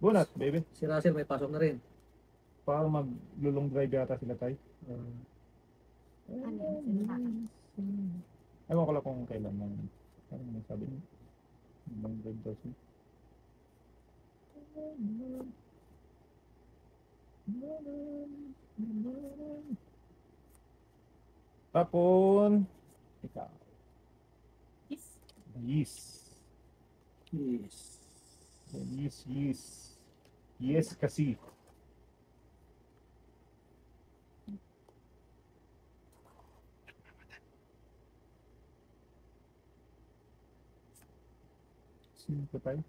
Bunat, baby. Si Russell may pasok na rin. Parang maglulong drive yata sila tayo. Ewan ko lang kung kailan man. Ano sabi niya? Long drive daw siya. Tapon. Ikaw. Yes. Yes. Yes. Yes, yes. Yes kasi. Sino pa tayo?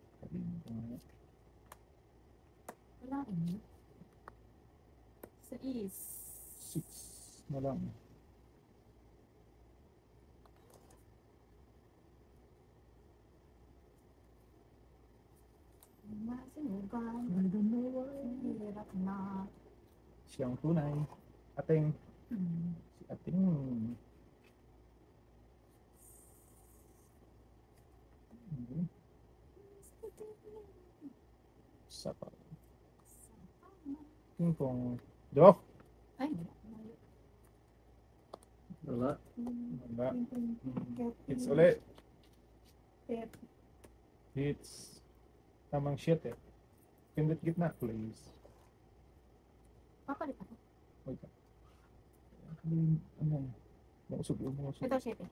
Wala eh. Sa is. 6 na lang. Masinugan. Hirap na. Siyang tunay. Ating. Si ating. Sapa. Yung pong. Dok. Ay, Wala. Wala. It's ulit. Pep. It's. Tamang shit eh. Pindot gitna, please. Papalit ako. Wait. Ano? Mausog yung mausog. Ito, 7.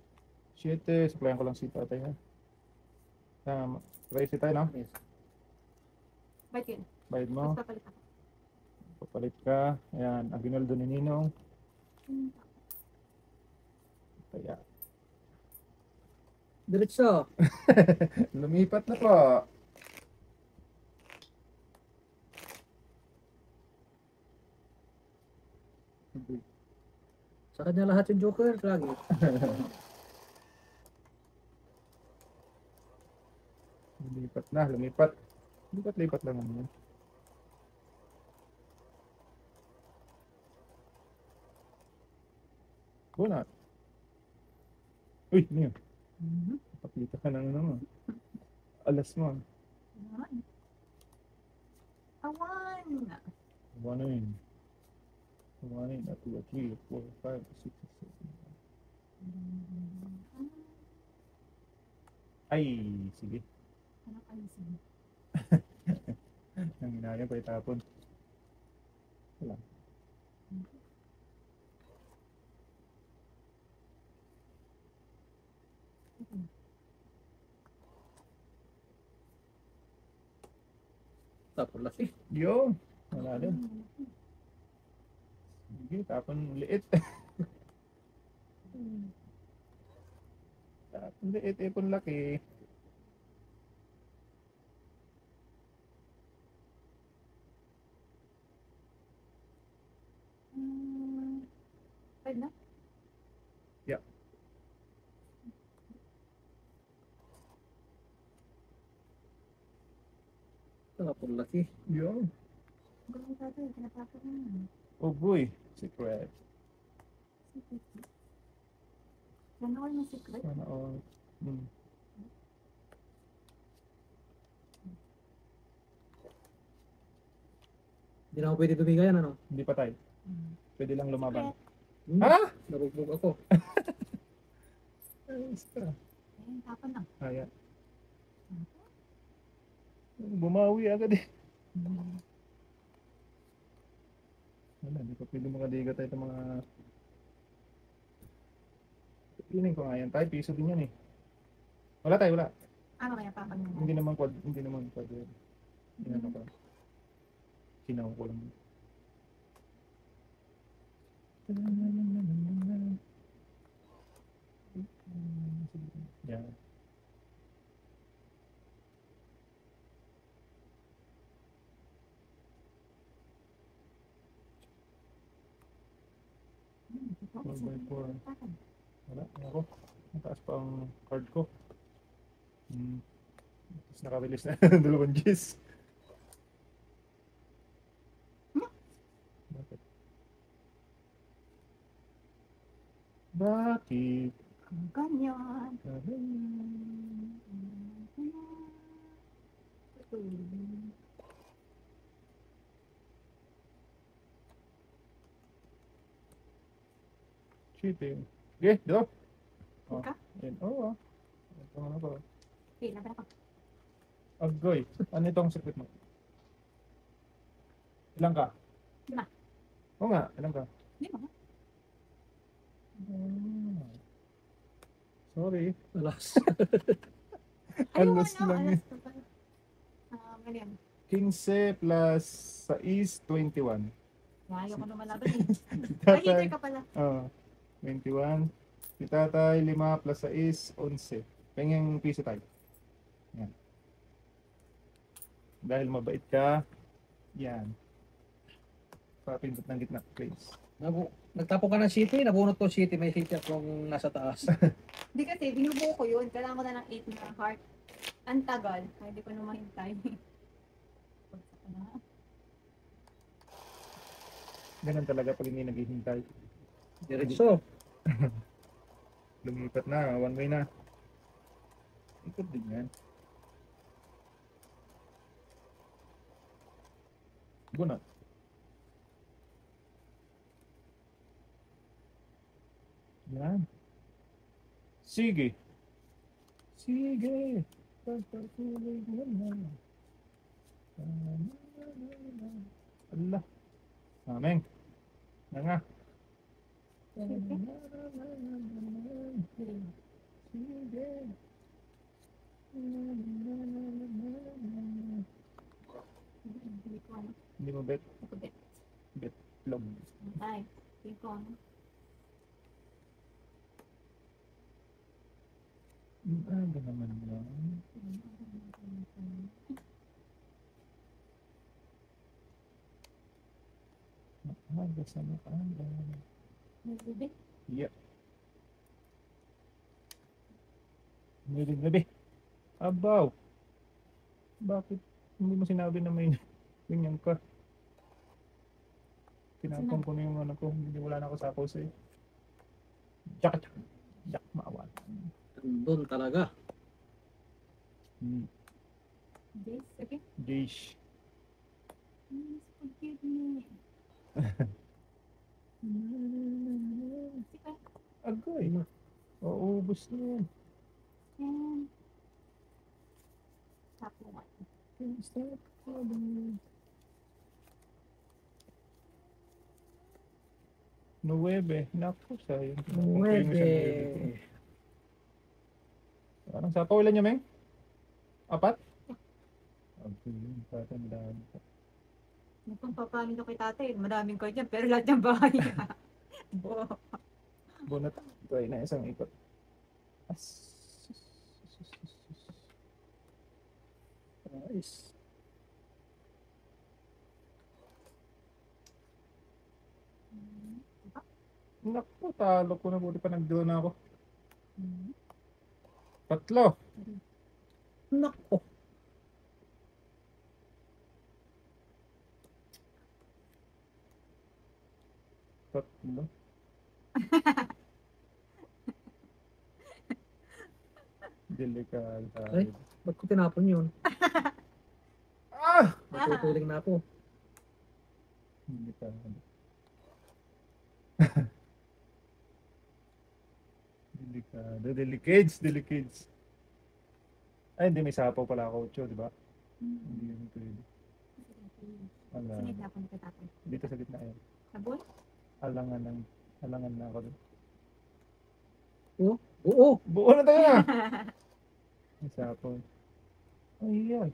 7. Supplyan ko lang si tatay ha. Tama. Raise tayo no? Yes. Ba't yun? Bayad mo. Tapos papalit ako. Papalit ka. Ayan. Ang ginaldo ni Ninong. Kaya. Diretso. Lumipat na po. Sa kanya lahat yung Joker. Lagi. Lumipat na. Lumipat. Lipat lang naman yun. Bunat. Uy, ano yun? Pakita ka ng ano. Alas mo. Awan. One in. 1 in. 2, 3, 4, 5, 6, 7. Ay, sige. Ano kayo siya? Ang hinayang pa itapon. Wala. Tapos laki. Yo, wala din. Sige, tapon liit. Tapon liit, ipon laki. Pwede na? Yeah. Tapos laki. Yo. Ganun tayo. Tinatapos na yun. Oh boy, secret. Ganun ako yung secret. Sana all. Hindi na ako pwede tumigayan, ano? Hindi pa tayo. Pwede lang lumaban. Hmm. Ha? Nabugbog ako. Ayos ka. Ayun, tapon lang. Ayan. Bumawi agad eh. Wala, hindi pa pwede makadiga tayo itong mga... Piling ko nga yan tayo, piso din yan eh. Wala tayo, wala. Ano kaya papag na? Hindi naman quad, hindi naman quad. Inano ko. Sinaw ko lang. Yan. Four by four. Wala, ako. Mataas pa ang card ko. Tapos nakabilis na 2 Gs. Bakit? Bakit? Ganyan. Cheating. Okay, do. Oh, Ka? yan. Oo. Ito na ba? Okay, laban ako. Agoy. Ano itong secret mo? Ilang ka? 5. Oo nga, ilang ka? 5. Ah. Sorry. Alas. Alas lang Alas eh. to pala. Ganyan. 15 plus 6, 21. Ayaw ko naman laban eh. Ay, Tatay, hitay ka pala. 21. Si tatay, 5 plus 6, 11. Pengen piso tayo. Yan. Dahil mabait ka, yan. Papindot ng gitna, please. Nagtapo ka ng city, nabunot ko city, may city akong nasa taas. Hindi kasi, binubuo ko yun. Kailangan ko na ng 8 na heart. Ang tagal. Kaya di ko na mahintay. Pagsak na. Ganun talaga pag hindi naghihintay. Diretso. Lumipat na, one way na. Ikot din yan. Bunot. Yan. Sige. Sige. Pagpatuloy mo na. Allah. Ameng. Na nga. Sige. Hindi ko ano. Hindi mo bet. Ako bet. Log. Ay, hindi ko ano. Ano naman yan? Maaga sa maaga. May bibig. Yeah. Nilig na be. Abaw. Bakit hindi mo sinabi na may ganyan ka? Tinapon ko na yung ano ko. Hindi wala na ako sa ako sa'yo. Jack. Jack maawa. Doon talaga. This, okay. Dish. Please forgive me. Sige. Agoy. Uubos na yan. And tap one. Stop. Nuwebe. Naku, sayang. Nuwebe. Parang sapaw ilan niya, Meng? 4? Okay, parang dami. Nagpapapanin ako kay tatay. Madaming kayo dyan, pero lahat ng bahay. Bo. Bunot. Ito ay na isang ikot. Nice. Naku, talo ko na. Buti pa nag-draw na ako. 3. Nako. Tatlo. Delikado tayo. Ay. Ba't ko tinapon yun? Ah! Matutuling na ako. Delikado. Delikado. Delicades. Ay, hindi. May sapaw pala ako. 8, di ba? Hindi yun pwede. Wala. Sinid na ako ni kay tatay. Dito sa gitna yan. Sabon? Alangan na ako doon. Oo. Buo na tayo na! May sapaw. Ay, ay.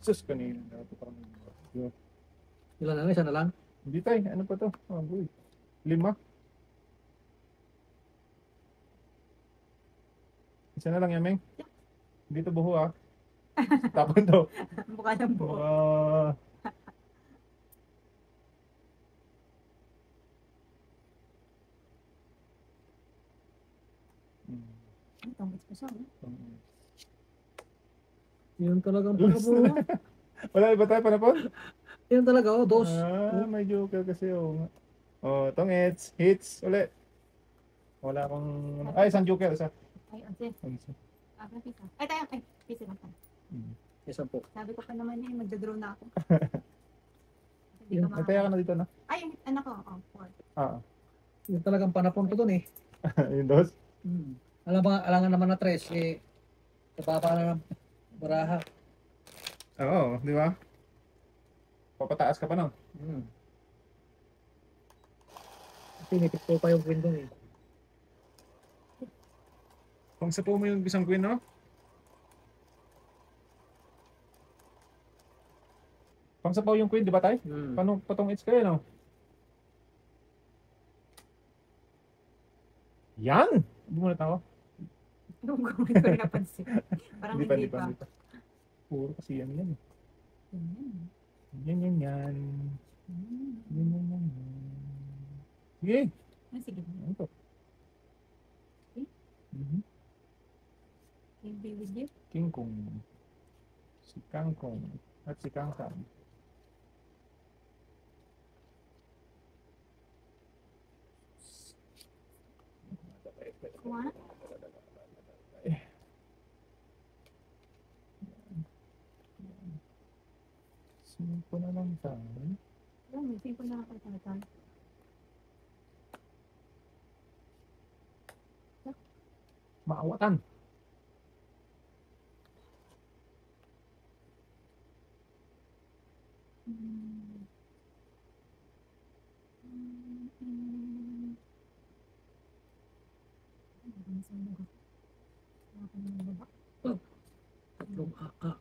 Sus, kanina. Dapat ako nag- Ilan na lang, isa na lang. Hindi tayo. Ano pa to? Oh, boy. 5. Isa na lang yan, Meng. Dito buho ah. Tapon to. Mukha ng buo. Itong bits pa siya. Yun talagang pagkabuo. Wala iba tayo panapon? Yun talaga, dos. May joker kasi oh. Oh, tongits. Hits. Uli. Wala akong... Ay, isang joker. Isa. Ay, onse. Isa. Pisa. Ay, tayo. Ay, pisa lang tayo. Isa po. Sabi ko pa naman magdodraw na ako. Hindi Yun, ka Nagtaya ka na dito, no? Ay, yung anak ko. Oh, 4. Ah. Yung talagang panapon ko dun eh. Yung dos. Alangan naman na tres eh. Kapapa na ng baraha. Oo, di ba? Papataas ka pa, no? Pinipit ko pa yung window eh. Kung sa po mo yung isang queen, no? Pang sapaw yung queen, di ba tay? Paano patong it's kayo, no? Yan! Bumulat ako. Hindi ko rin napansin. Parang hindi pa. Hindi pa. Puro kasi yan yan. Yan. Yan. Yan. Sige. Ah, sige. Ano to? Okay. I'll be with you. King Kong. Si Kang Kong. At si Kang Kang. Kuha. Simpo na lang tayo. May simple na ako tayo. Maawatan. Tatlong aka.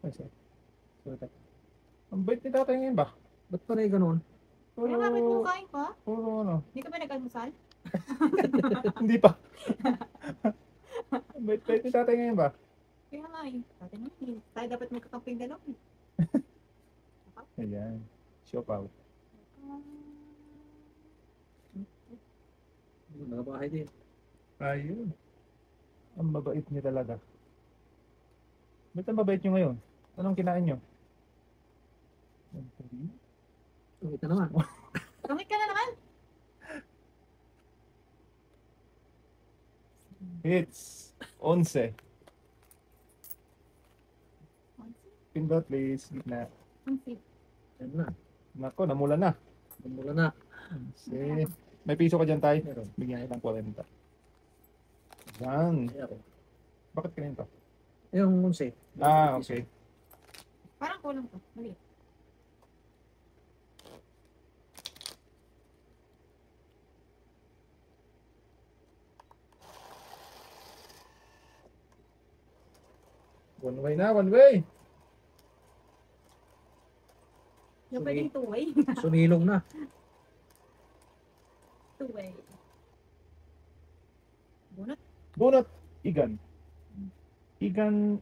Ay, sorry. Ang bait ni tatay ngayon ba? Ba't pa rin ganun? Kaya bakit mo kain pa? Puro ano? Hindi ka ba nag-almusal? Hindi pa. Ang bait ni tatay ngayon ba? Kaya nga eh. Dati naman, tayo dapat magkakamping dalaw eh. Ayan. Siopaw. Nakabahay din. Ayun. Ang mabait niya talaga. Ba't ang mabait niyo ngayon? Anong kinain niyo? Tumit na naman. Tumit ka na naman? Hits. 11. Pindot please. Gitna. Yan na. Nako, namula na. Mula na. Kasi, may piso ka dyan tayo. Meron. Bigyan kitang 40. Yan. Ay ako. Bakit ganito? Yung 11. Ah, okay. Parang kulang to. Mali. One way na, one way. Yung pwedeng two-way. Sumilong na. Two-way. Bunot. Bunot. Igan. Igan.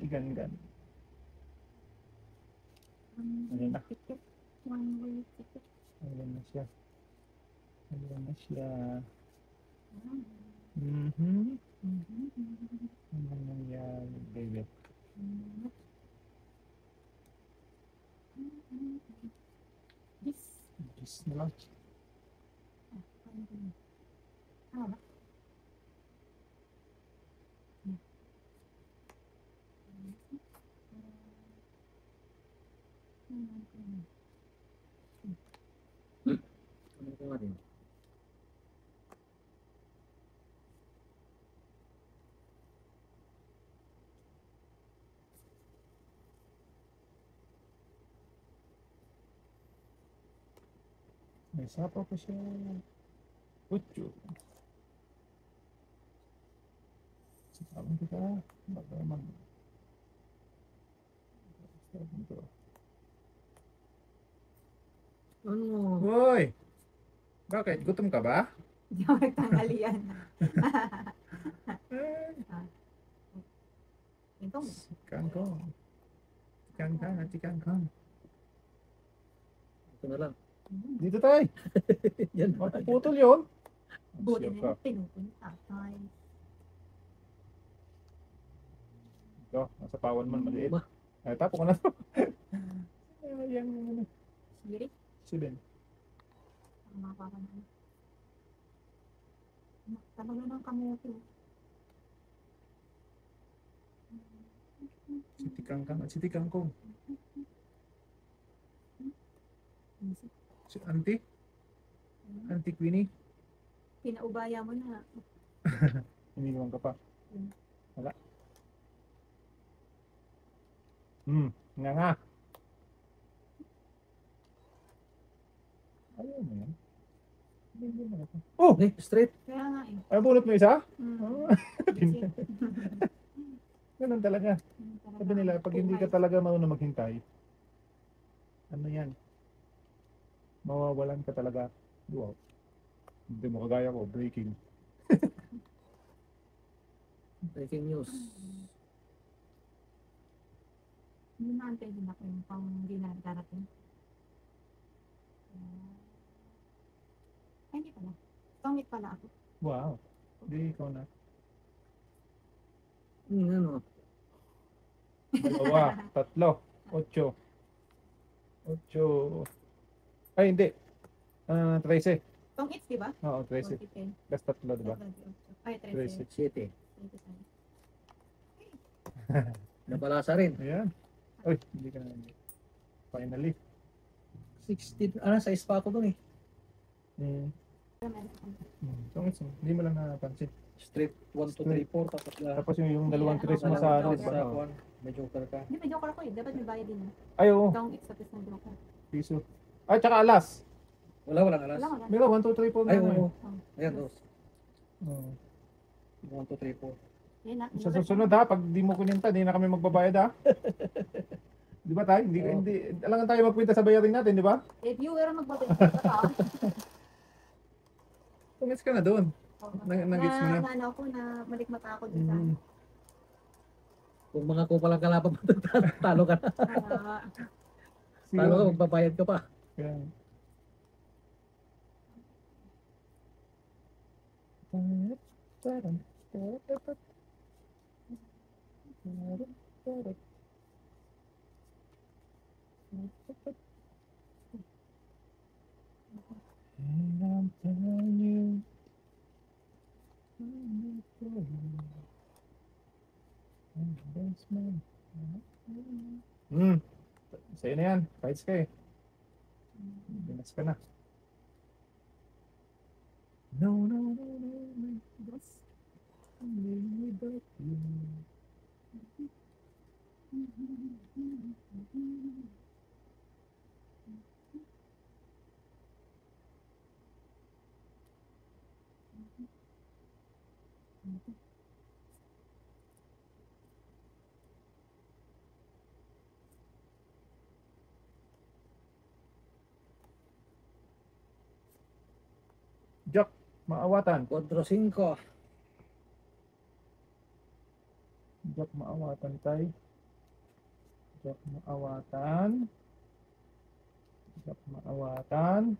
Ayan na. Ticket. One-way ticket. Ayan na siya. Ano nangyari, baby? This. Just na lang. Ah, ba? Ano ko nga din? May sapaw pa siya. Utyo. Sabi kita. Baka naman. Ano? Hoy! Bakit? Gutom ka ba? Hindi ako nagtanghalian. Ito. Kangkong. Kangkong. Ito na lang. Dito tayo. Yan. Mapuputol yun. Buti Siya na ka. yung pinupunta. Ay, Ito, nasa pawan man maliit. Ba? Ay, tapo ko na to. Ayan, ano. siri. Sibin. Ang mapapa na. Talaga ng kamote. City Kangkang at City Kangkong. Si Auntie? Auntie Queenie? Pinaubaya mo na. Iniwan ka pa. Hmm. Wala. Nga nga. Ayaw mo yan. Hindi mo na ito. Oh! Okay, straight. Kaya nga eh. Ay, bunot mo isa? Mm. Ah, ganun talaga. Sabi nila, pag hindi ka talaga marunong maghintay, ano yan? Mawawalan ka talaga. Wow. Hindi mo kagaya ko, breaking. Breaking news. Hindi naantay din ako yung pang ginagarating. Ay, hindi pala. Tongit pala ako. Wow. Hindi, ikaw na. Ano? Dalawa, tatlo, 8. 8. Ay, hindi. 13. Tongit, di ba? Oo, 13. 40, 10. Plus tatlo, diba? Ay, 13. 13. 7. Nabalasa rin. Ayan. Uy, hindi ka na. Finally. 16. Size pa ako dun eh. So, hindi mo lang napansin. Straight 1, 2, 3, 4. Tapos Tapos yung dalawang tres mo sa ano, diba? Oo. May joker ka. Hindi, may joker ako eh. Dapat may bayad din. Ay, oo. Tongit sa pis ng joker. Piso. Ay, tsaka alas. Walang alas. Wala, wala. Meron, 1, 2, 3, 4. Ay, oo. Ayan, dos. Oo. 1, 2, 3, 4. Yan na. Sa susunod ha, pag di mo kuninta, di na kami magbabayad ha. Di ba tayo? Hindi, alangan tayo magkwenta sa bayarin natin, di ba? Eh, viewer ang magbabalik. Tungits ka na doon. Nag-gets mo na. Ano ako na malikmata ako dun sa ano. Kung mga kupalang kalaban mo, talo ka na. Talo ka, magbabayad ka pa. Kaya. And I'm telling you, I'm for you. I'm the best man. Sa'yo na yan. Fights ka eh. Binas ka na. No, no, no, no, no. That's only without you. Jack, maawatan. 4, 5. Jack, maawatan tayo. Jack, maawatan. Jack, maawatan.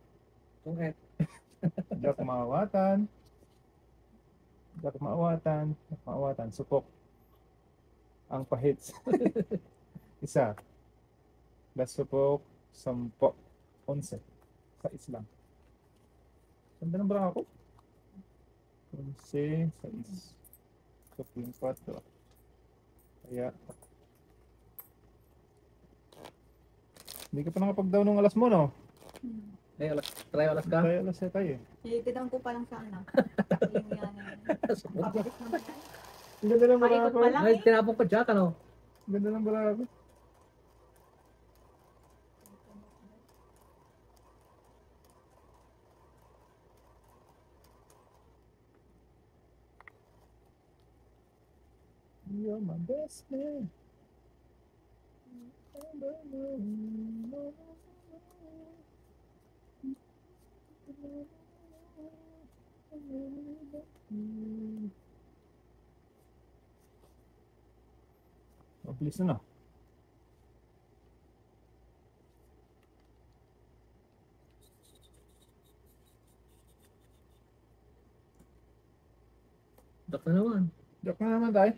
Tungit. Jack, maawatan. Jack, maawatan. Jack, maawatan. Supok. Ang pahits. Isa. Plus supok. 10. 11. Sa islang. Ganda ng bra ako. 11, 6. 24. Kaya, hindi ka pa nakapag-down ng alas mo, no? Ay, try alas ka. Kaya alas tayo eh. Itidown ko pa lang sa ano. Yung yan. Pabilis naman yan. Ang ganda ng bra Paikot ako. pa lang Ay, eh. tinapon ko Jack, ano? Ang ganda ng bra ako. You're my best man. Mabilis na. Jack na naman. Jack na naman tayo.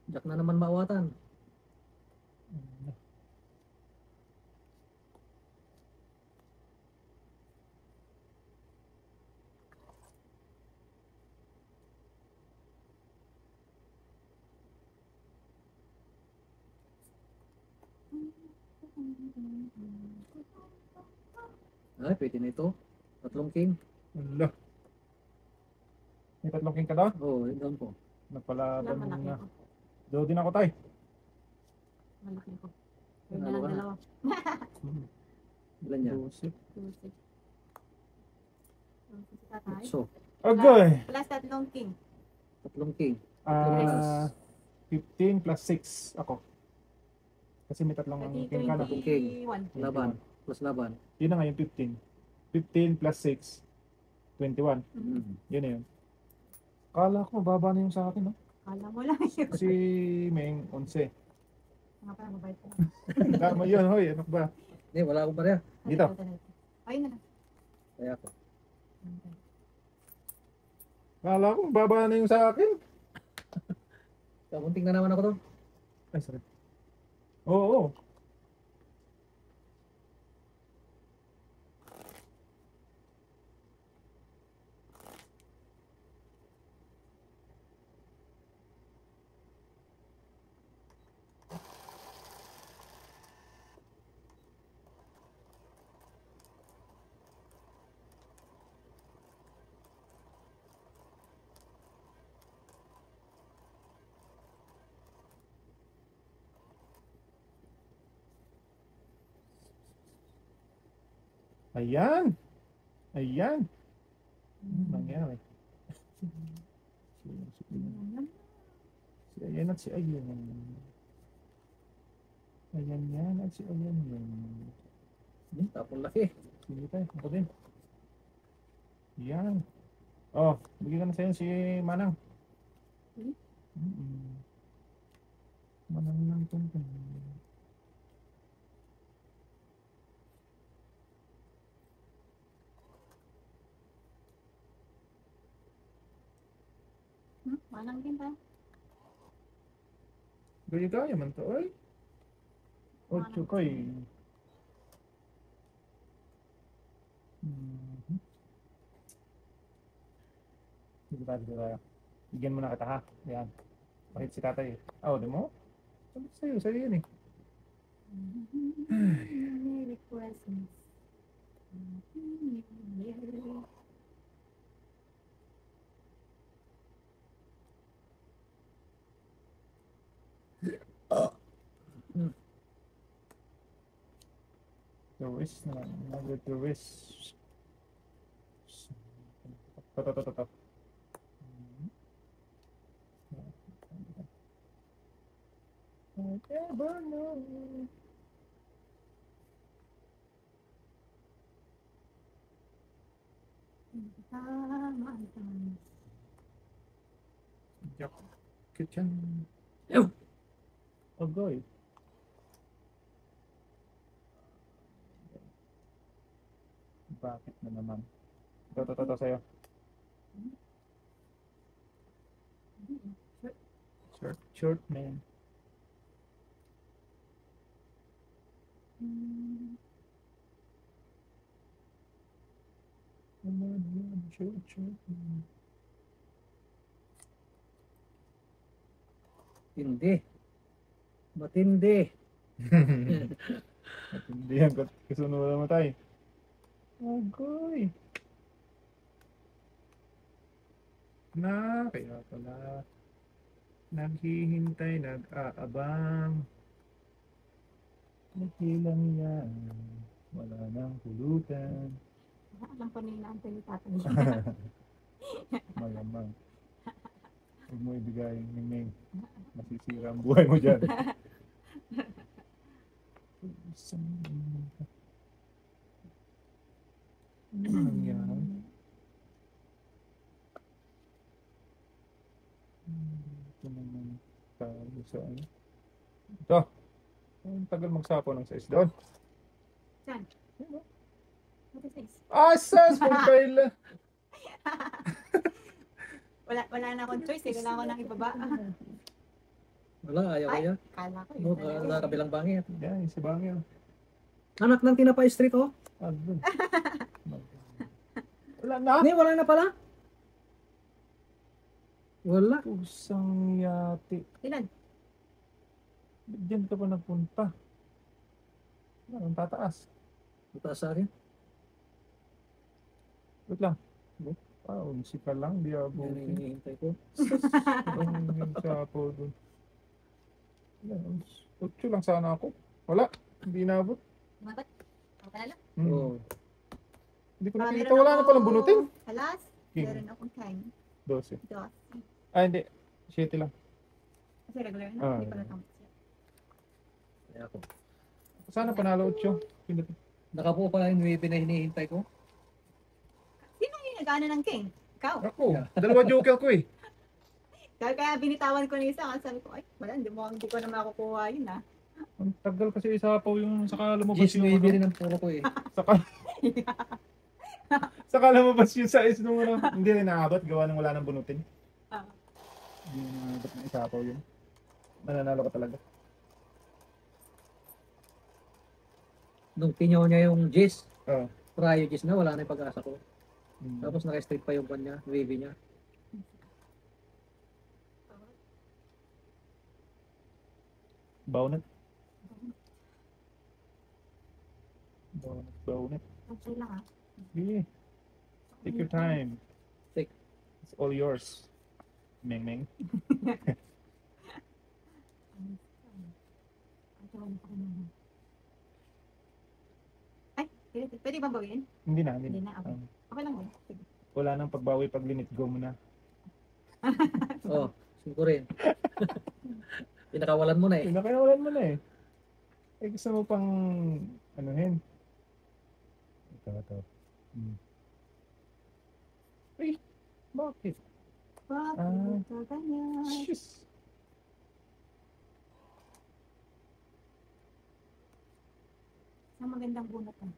Jack na naman maawatan. Ay, pwede na ito. Tatlong king. Wala. May tatlong king ka daw? Oo, doon po. Wala, Nagpalaban malaki na. ako. Do din ako tayo. Malaki ako. Yun na Ano lang ka na? dalawa. Ilan yan? Busit. Tusi. Tusi si tatay. So, Agay! Plus tatlong king. tatlong king. Ah, 15 plus 6 ako. Kasi may tatlong Pati king ka na. 21. Laban. Plus laban. Yun na nga yung 15. 15 plus 6, 21. Yun na yun. Kala ko mababa na yung sa akin, no? Kala mo lang yun. Kasi may 11. Mga parang mabait ko. Tama yun, hoy. Ano ba? Hindi, wala akong pareha. Dito. Ayun na lang. Kaya ako. Kala ko mababa na yung sa akin. Kamunting na naman ako doon. Ay, sorry. Oo. Ayan. Ayan. Ano nangyari? Si Ayan at si Ayan. Ayan yan at si Ayan yan. Tapon laki. Sige tayo, ako din. Yan. Oh, bigyan ka na sa'yo si Manang. Manang ng tuntun. Manang din tayo. Gaya-gaya man to, ay. Ocho ko eh. Dito tayo. Bigyan mo na kita ha. Yan. Bakit si tatay eh. Oh, di mo? Sabi ko sa'yo yun eh. Merry Christmas. Tourist naman. Another tourist. Ito. Ever know. Jack Kitchen. Ew! Agoy. Bakit na naman? Ito sa'yo. Short man. Short man. Hindi. Matindi. At hindi yan, kasunod na matay. Agoy. Na, kaya pala. Naghihintay, nag-aabang. Naghilang yan. Wala nang pulutan. Alam ko na yung naantay ni tatay. Malamang. Huwag mo ibigay, Mingming. Masisira ang buhay mo dyan. Ano nangyari? Ito naman tayo sa ano. Ito. Ang tagal magsapo ng size doon. Saan? What is this? Asas! Kung kaila! Wala na akong choice. Kailangan ko nang ibaba. Wala, ayaw Ay, kaya. kala ko No, yun. wala kabilang bangit. Yan, isa bangin. Anak ng Tinapay Street, oh. Ano? Wala na. Hindi, wala na pala. Wala. Pusang yati. Ilan? Diyan ka pa nagpunta. Ang tataas. Mataas sa akin. Wait lang. Unsi ka lang, di ako. Yan ang hinihintay ko. Ang sapo dun. Yan, 8 lang sana ako. Wala, hindi inabot. Mabat? Ako panalo? Oo. Hindi ko nakikita, wala na palang bunutin. Halas? King. Meron akong king. 12. Dos. Hindi. 7 lang. Kasi regular na. Ah. Hindi ko natangos siya. Kaya ako. Sana panalo 8. Pindot. Nakapo pa yung 9 na hinihintay ko. Sino yung nag-ano ng king? Ikaw. Ako, dalawa joker ko eh. Kaya binitawan ko na isa. Kasi sabi ko, ay, wala, hindi ko na makukuha yun ah. Ang tagal kasi isapaw yung saka lumabas Gis, yung may ano. rin ang puro ko eh. Saka, saka lumabas yung size nung ano. Hindi rin naabot, gawa ng wala nang bunutin. Ah. Hindi naabot ng isapaw yun. Mananalo ka talaga. Nung tinyaw niya yung Gis, Oo. prior Gis na, wala na yung pag-asa ko. Mm. Tapos naka-strip pa yung kanya, wavy niya. Baunet. Baunet. Okay lang ah. Yeah. Take your time. Take. It's all yours. Meng Meng. Ay, pwede ba bawin? Hindi na, hindi Hindi na. na, okay. Okay lang yun. Sige. Wala nang pagbawi pag limit go mo na. Oo, ko rin. Pinakawalan mo na eh. Pinakawalan mo na eh. Eh gusto mo pang anuhin. Ito. Hmm. Ay, bakit? Bakit ka ganyan? Shush. Ang magandang bunot ah.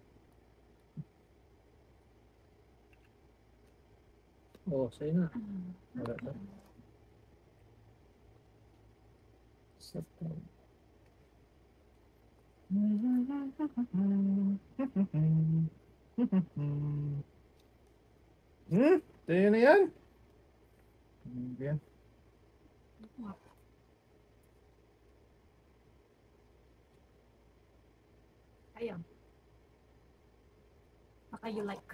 Oo, sa'yo na. Wala to. Sakto. Tayo na yan. Yan. Ayun. Baka you like.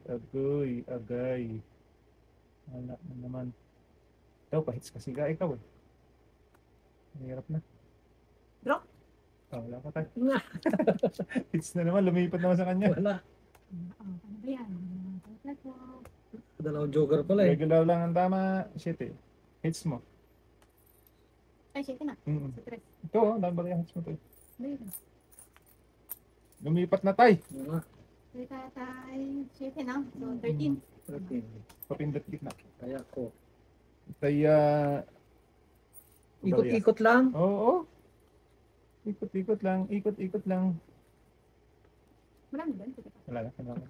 Agoy, agay. Wala na naman. Ikaw, pahits kasi ka ikaw eh. Mahirap na. Draw? Wala ka tayo. Hits na naman, lumipat naman sa kanya. Wala. Ano ba yan? Dalawang jogger pala eh. Regular lang ang tama. Shit eh. Hits mo. Ay, shit na. Mm. Sa tres. Ito oh, dami ba kaya hits mo to? Ayun. Mm. Lumipat na tay. Oo nga. Wait, shit na. So, 13. 13. Papindot gitna. Kaya ko. Kaya... Ikot-ikot lang. Oo. Ikot-ikot lang. Ikot-ikot lang. Wala na ba? Wala na. Wala na.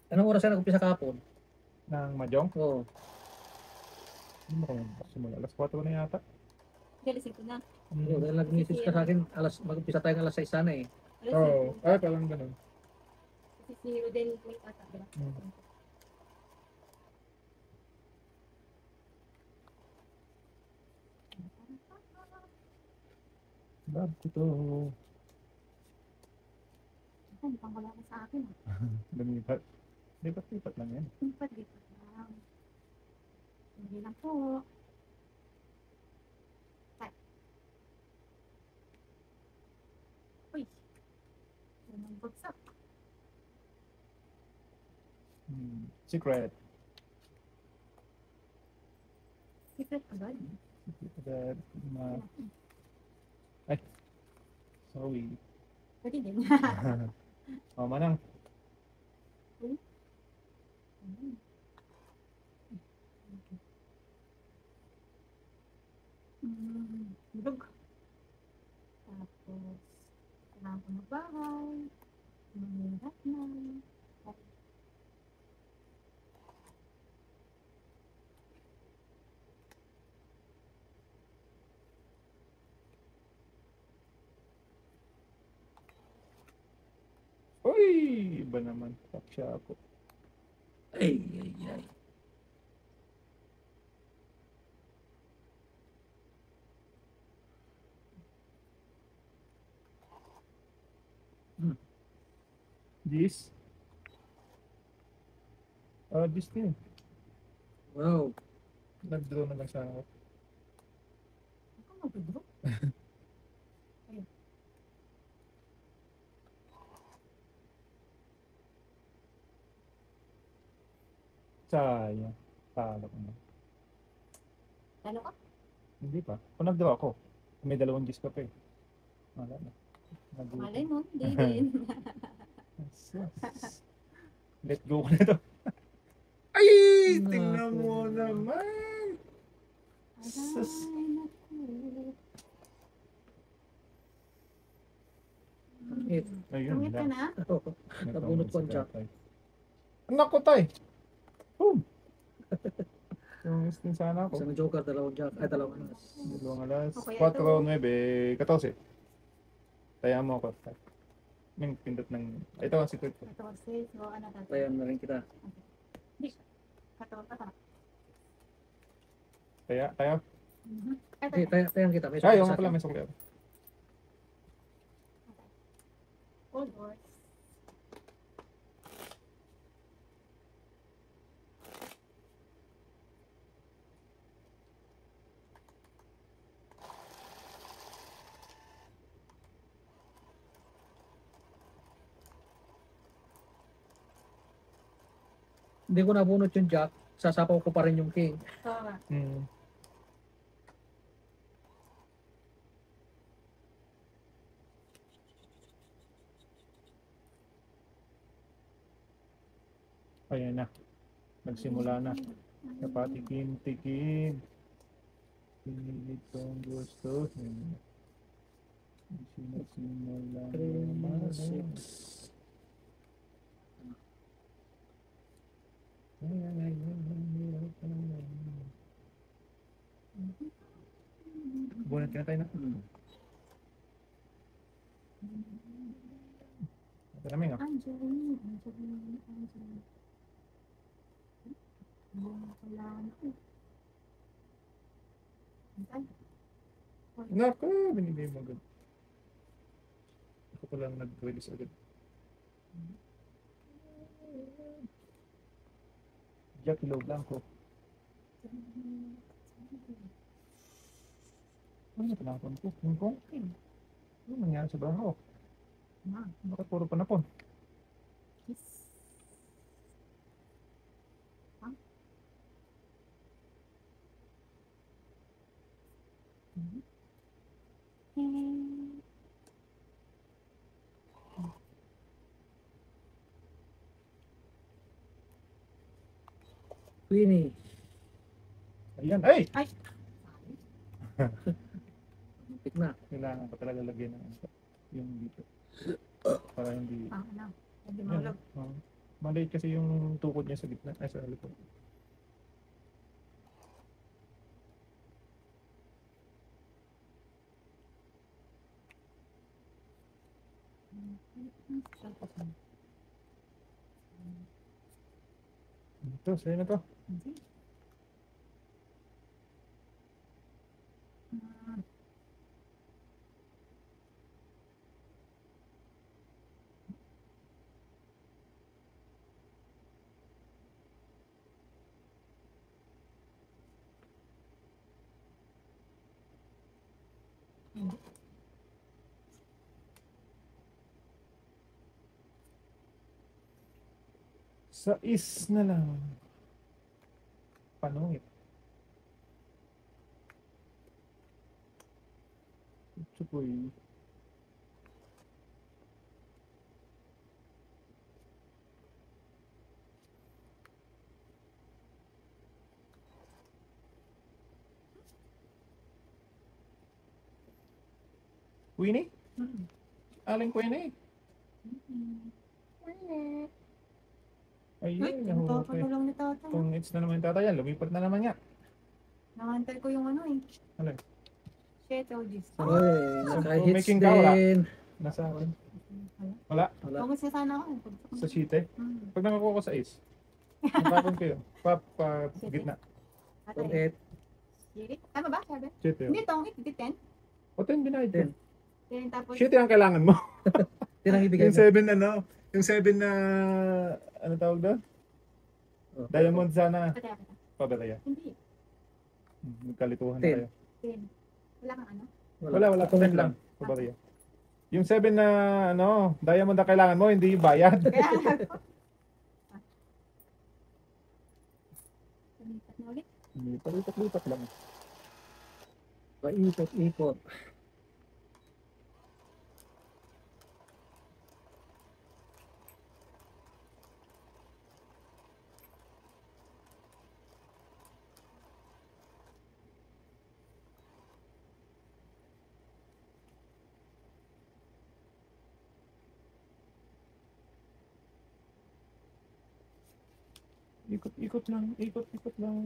Anong oras na nag-umpisa kahapon? Nang Mahjong? Oo. Hindi mo kung simula. Alas 4 na yata. Jealousy ko na. Oo, dahil nag-message ka sa akin, mag-umpisa tayo ng alas 6 sana eh. Oo. Ay, parang ganun. Kasi si Rodel wait ata. Love ko to. Ay, mukhang wala ka sa akin. Lumipat. Lipat-lipat lang yan. Lipat lang. Hindi lang po. Ay. Uy. Yan ang bagsak. Secret. Secret agad. That, ay. Sorry. Pwede din. Oh, manang. Mahirap na. Uy! Iba naman. Taksya ako. Ay, ay, ay. This? This din. Wow. Nag-draw na lang sana ako. Ako mag-draw. Sayang. Talo ko na. Talo ka? Hindi pa. Kung nag-draw ako, may 2 gis ka pa eh. Wala na. Malay mo, hindi din. Let go ko na ito. Ay! Tingnan mo naman! Sus. Aray, naku. It. Ayun Pangit ka lang. na? Nabunot ko ang jack. Anak ko tay! Boom! Yung din sana ako. Isang joker, dalawang jack. Ay, dalawang alas. 2 alas. Okay, 4, 9, 14. Taya mo ako. Yung pindot ng... Ito ang secret ko. 14, so ano tayo? Tayan na rin kita. 14. Taya? Ito. Hey, tayan kita. May Ay, sukat yung sa pala akin. may sukli ako. Old horse. Hindi ko nabunot yung jack. Sasapaw ko pa rin yung king. Tama. Ayan na. Nagsimula na. Napatikim-tikim. Pinilit kong gusto. Simula na. 6. Bunot ka na tayo na. Ito namin nga. Angeline. Angeline. Wala na. Ay. Naku, binigay mo agad. Ako pa lang nag-release agad. Jack Low Blanco. Ano na panapon ko? Yung kong? Ano nangyari sa baho? Bakit puro panapon? Kiss. Queenie. Ayan, ay! Pick na. Kailangan pa talaga lagyan ng yung dito. Para hindi... Ano? Hindi Yan, mahulog. maliit kasi yung tukod niya sa gitna. Ay, sa likod. Ito, sa'yo na to. Sa is na lang. Panungit. Ito po eh. Queenie? Aling Queenie? Ayun, Ay, nahukay. natatagal lang ni tatay. Kung it's na naman yung tatay yan, lumipat na naman nga. Nakantay ko yung ano eh. Ano? Shit, oh jeez. Oy, So, naka-hits making ka, wala? din. Nasa akin. Wala. Wala. Wala. Focus na sana ako. Sa sheet Hmm. Pag nakakuha ko sa ace, natapon ko yun. Gitna. From Tatay. 8. Shit. Tama ba? Sabi? Sheet Hindi yun. tong 8, hindi 10. O 10 binayad ko. 10. Then tapos, Sheet yung kailangan mo. Yan ang ibigay Yung mo. 7 ano? Yung 7 na, ano tawag doon? Oh. Diamond sana. patay kita. Pabataya. Hindi. Nagkalituhan na 10. kayo. 10. Wala kang ano? Wala. Comment 10 lang. Pabataya. Yung 7 na, ano, diamond na kailangan mo, hindi yung bayad. Kaya, Lumipat na ulit. Lipat lang. Paikot-ikot. Ikot lang. Ikot lang.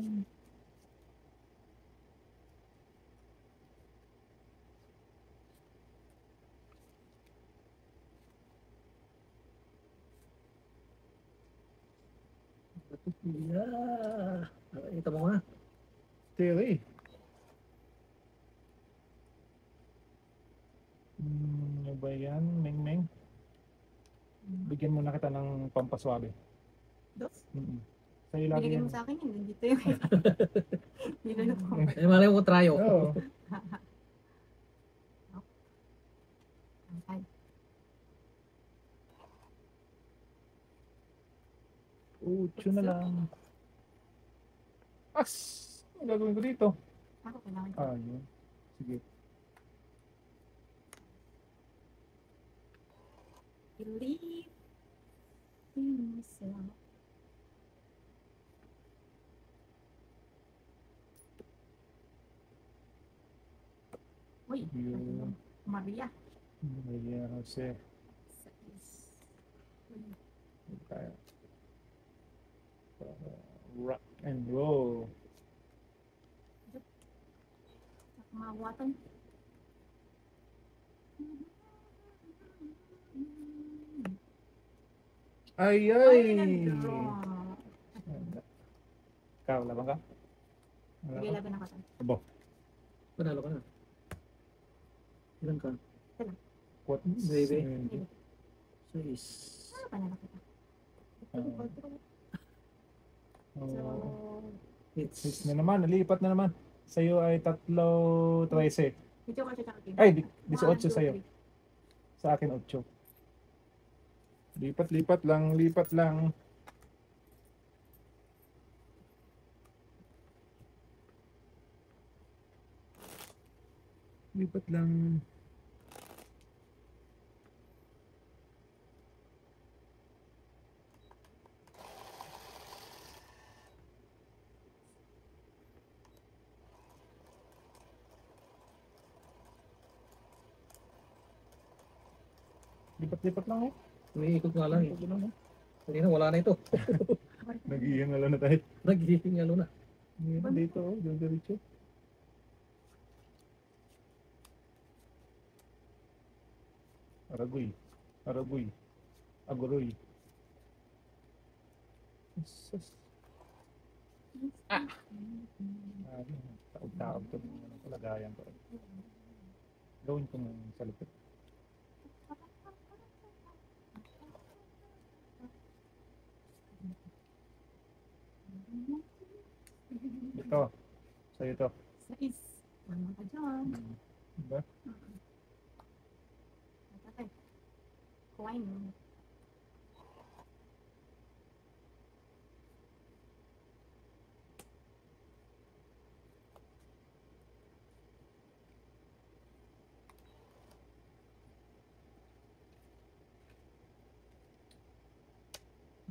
Yeah. Ito mo nga. Terry. Ano ba yan? Meng. Bigyan mo na kita ng pampaswabe. Dos. Sa'yo lagi Binigay yan. mo sa akin yun. Nandito yun. Nilunok ko. Ay, malay mo tryo. Oo. Ay, Ucho na lang. As! Ang gagawin ko dito? ako kailangan ko. Yun. Sige. Believe in yourself. Uy, Yun. Maria. Maria Jose. Tayo. Rock and roll. Mawatan. Ay! Ay, nag-draw. Ikaw, laban ka? Sige, laban ako. Abo. Panalo ka na. Ilan ka? What? Baby. 6. Panalo kita. So, Hits. Hits na naman, nalipat na naman. Sa'yo ay 3-13. ito ka siya kakakin. Ay, 18 sa'yo. Sa akin 8. Lipat lang. Lipat lang. Lipat lang eh. Umiikot nga lang eh. Lipat lang eh. Kanina wala na ito. Nag-iingala na tayo. Naghihingalo na. Dito, yung diretso. Aragoy. Agoroy. Sus. Taog-taog to ng kalagayan ko. Gawin ko ng salupit. Ito. Sa'yo to. Sais. Tama ka dyan. Diba? Tatay. Kuhain mo.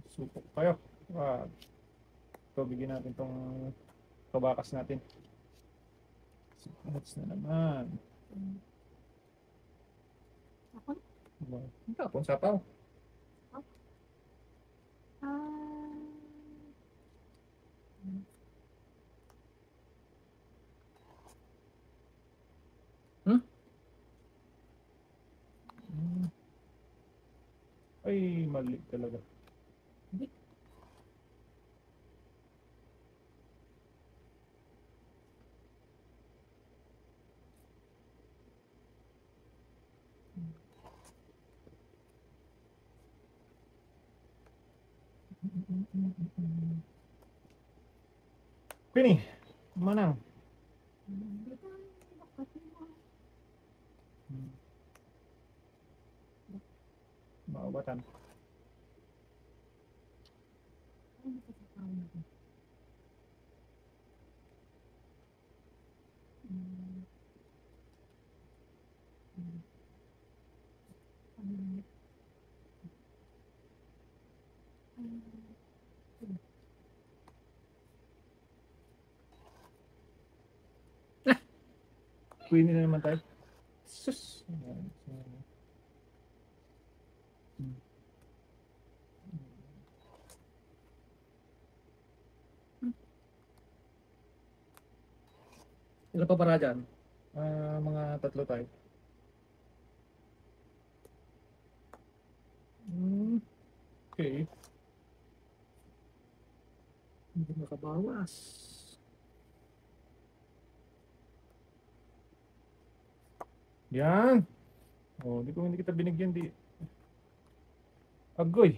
Supok kayo. Ito, bigyan natin tong kabakas natin. Supok na naman. Ako? Tapon, sapaw. Ah. Hmm. Ay, mali talaga. Queenie, manang. Maubatan. Queenie na naman tayo. Sus. Ilan pa para dyan? Mga tatlo tayo. Okay. Hindi makabawas. Yan. Oh, hindi kita binigyan di. Agoy.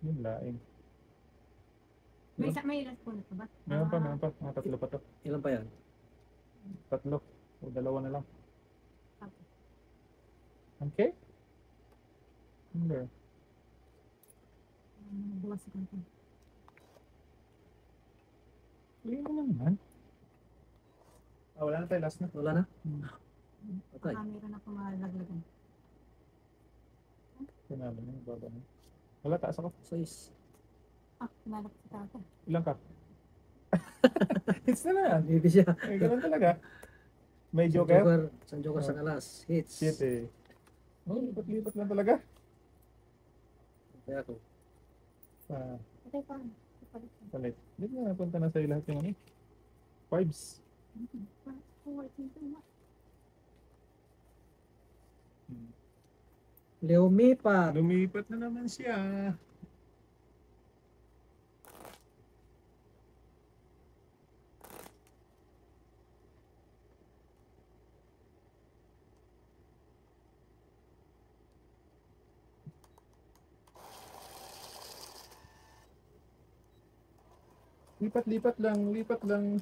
Yun laing. May last po na to ba? Meron pa. Mga tatlo pa to. Ilan pa yan? Tatlo. O dalawa na lang. Okay. Okay? Hindi. Bukas ko ito. Hindi mo naman. Wala na tayo. Last na. Wala na? Okay. Baka meron ako malaglagan. Tinalo na. Baba na. Wala, taas ako. 6. Kinalap si tata. Ilan ka? Hits na na yan. Baby siya. Eh, ganun talaga. May joker? Isang joker sa alas. Hits. Shit eh. Oh, lipat-lipat lang talaga. Kaya ako. Patay pa. Palit. Hindi na napunta na sa'yo lahat yung ano. Vibes. Lumipat. Lumipat na naman siya. Lipat lang, lipat lang.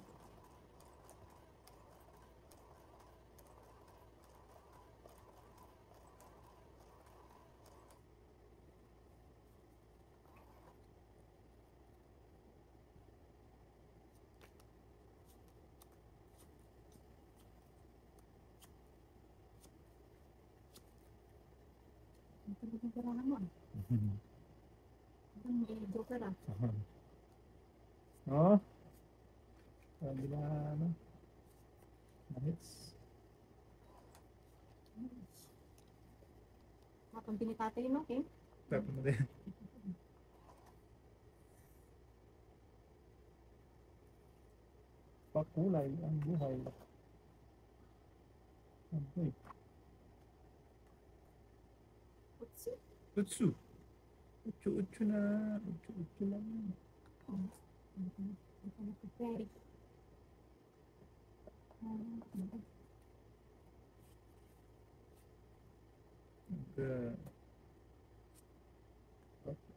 Joker ah. Oh. Sabi na ano. Hits. Kapag pinitatay mo, okay? Tapos mo din. Pakulay ang buhay. Okay. Utsi. Utsu. Utsu na. Utsu lang. Very.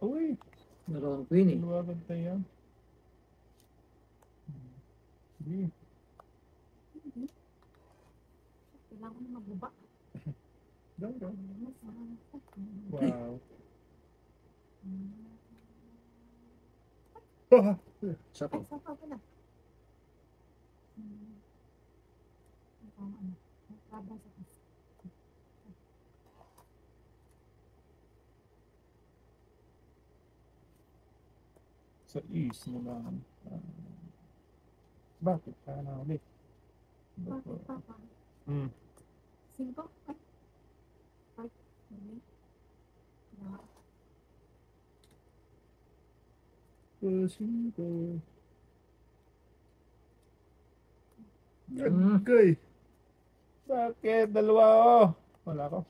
Uy. Dalawang Queenie. Luwagad tayo. Sige. Kailangan ko na magbaba. Go. Wow. Isa pa. Ay, saan pa pala? Sa east mo lang. Bakit ka na ulit? Bakit pa pa? Hmm. 5? Ay. 5. 5. Mm. Agay. Bakit? Dalawa oh. Wala ko.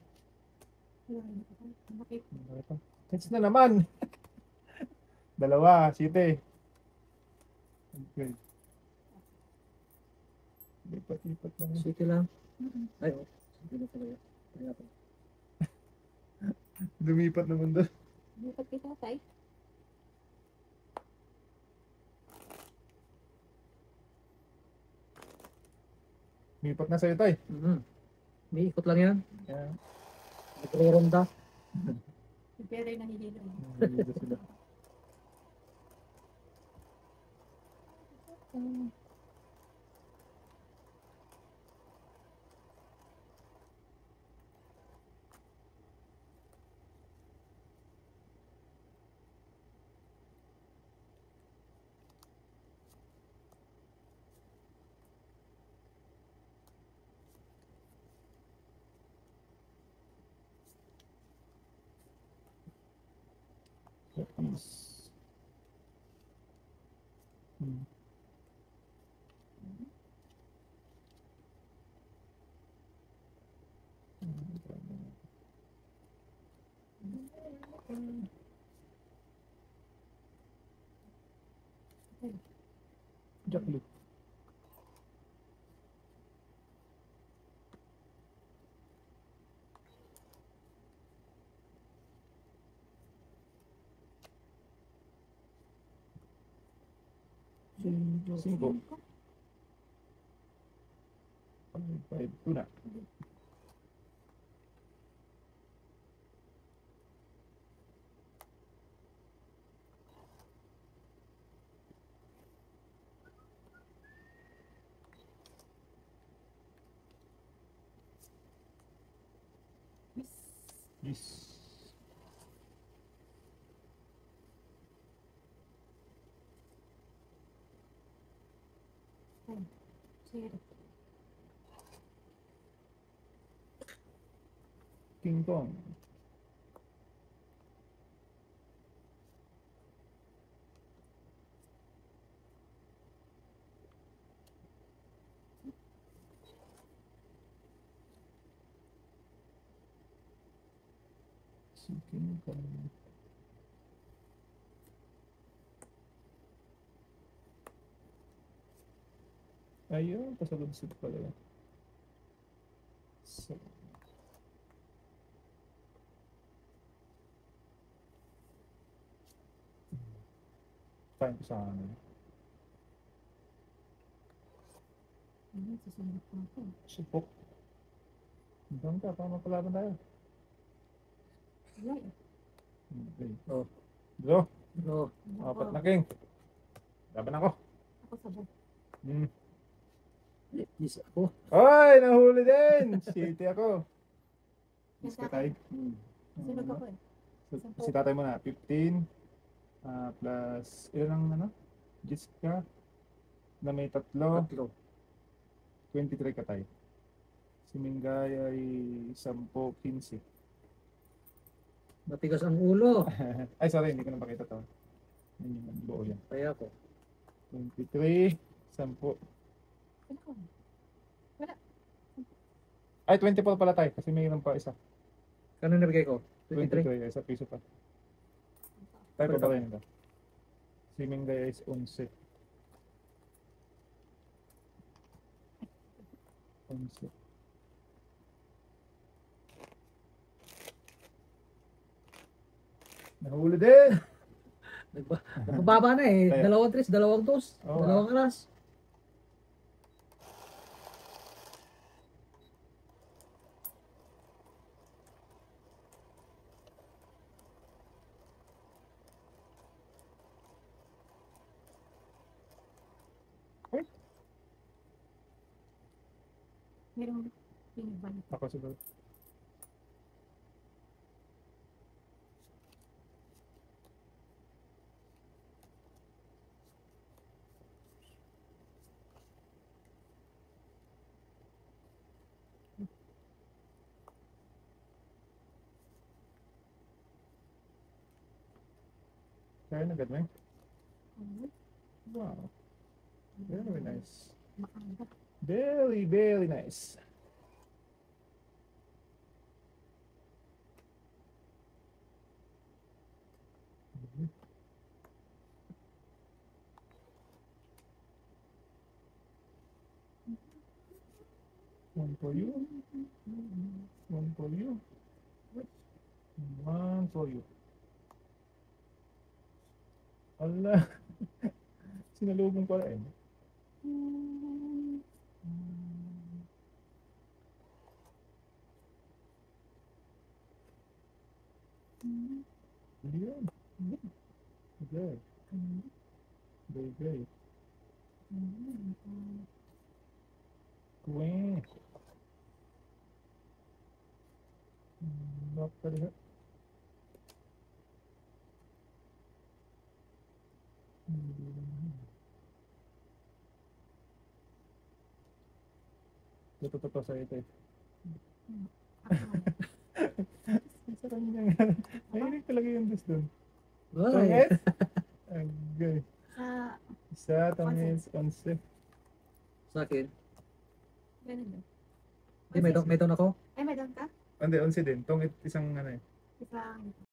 Bakit? Wala ko. Hits na naman. Dalawa, site. Okay. Lipat-lipat lang. City lang. Mm-mm. Ay, oh. City na talaga. Kaya pa. Lumipat naman doon. Lipat kita, tay. Lumipat na sa'yo, tay. May ikot lang yan. Yan. Nagre-ronda. Pero yung nahihilo. Nandito sila. Is. Jackal. Cinco. 5, tuna. Yes. Sige. King Kong. Si King Kong. Ayun, pasalubsip pala yan. So, kain ko sa akin. Susunod ko ako. Supok. Hanggang ka, para mapalaban tayo. Wala eh. Okay. Oh. Bro, Oh. apat na king. Laban ako. Ako sabog. Yes, ako. Ay, nahuli din! City ako. Yes, Miss ka tayo. Susunod ako eh. Si tatay mo na, 15. Plus, ilan ang ano? Gis ka? Na may 3. Tatlo. 23 ka tayo. Si Mingay ay 10, 15. Matigas ang ulo. Ay, sorry, hindi ko na pakita to. Yun yung buo yan. Kaya ko. 23, 10. Ano? Ay, 24 pala tayo kasi mayroon pa isa. Kano nabigay ko? 23? 23, isa piso pa. Tayo pa ba rin ito? Si Mingay is 11. 11. Nahuli din! Nagbababa na eh. Kaya. Dalawang tres, dalawang dos, Oo, dalawang alas. Merong pinibay. Ako siguro. Kaya na agad mo eh. Wow. Very nice. Makanda. Very, very nice. One for you. One for you. One for you. Allah. Sinalubong pala eh. Hindi yan. Okay. Very great. Queen. Lock ka rin. Ito sa ito eh. Isa kanya nga. Mahilig talaga yung dus dun. Ay, Tongit? Okay. Sa, Isa, tongit, concept. sa akin. ganun din. May doon ako. Ay, may doon ka? Hindi, 11 din. Tongit isang ano eh. Isang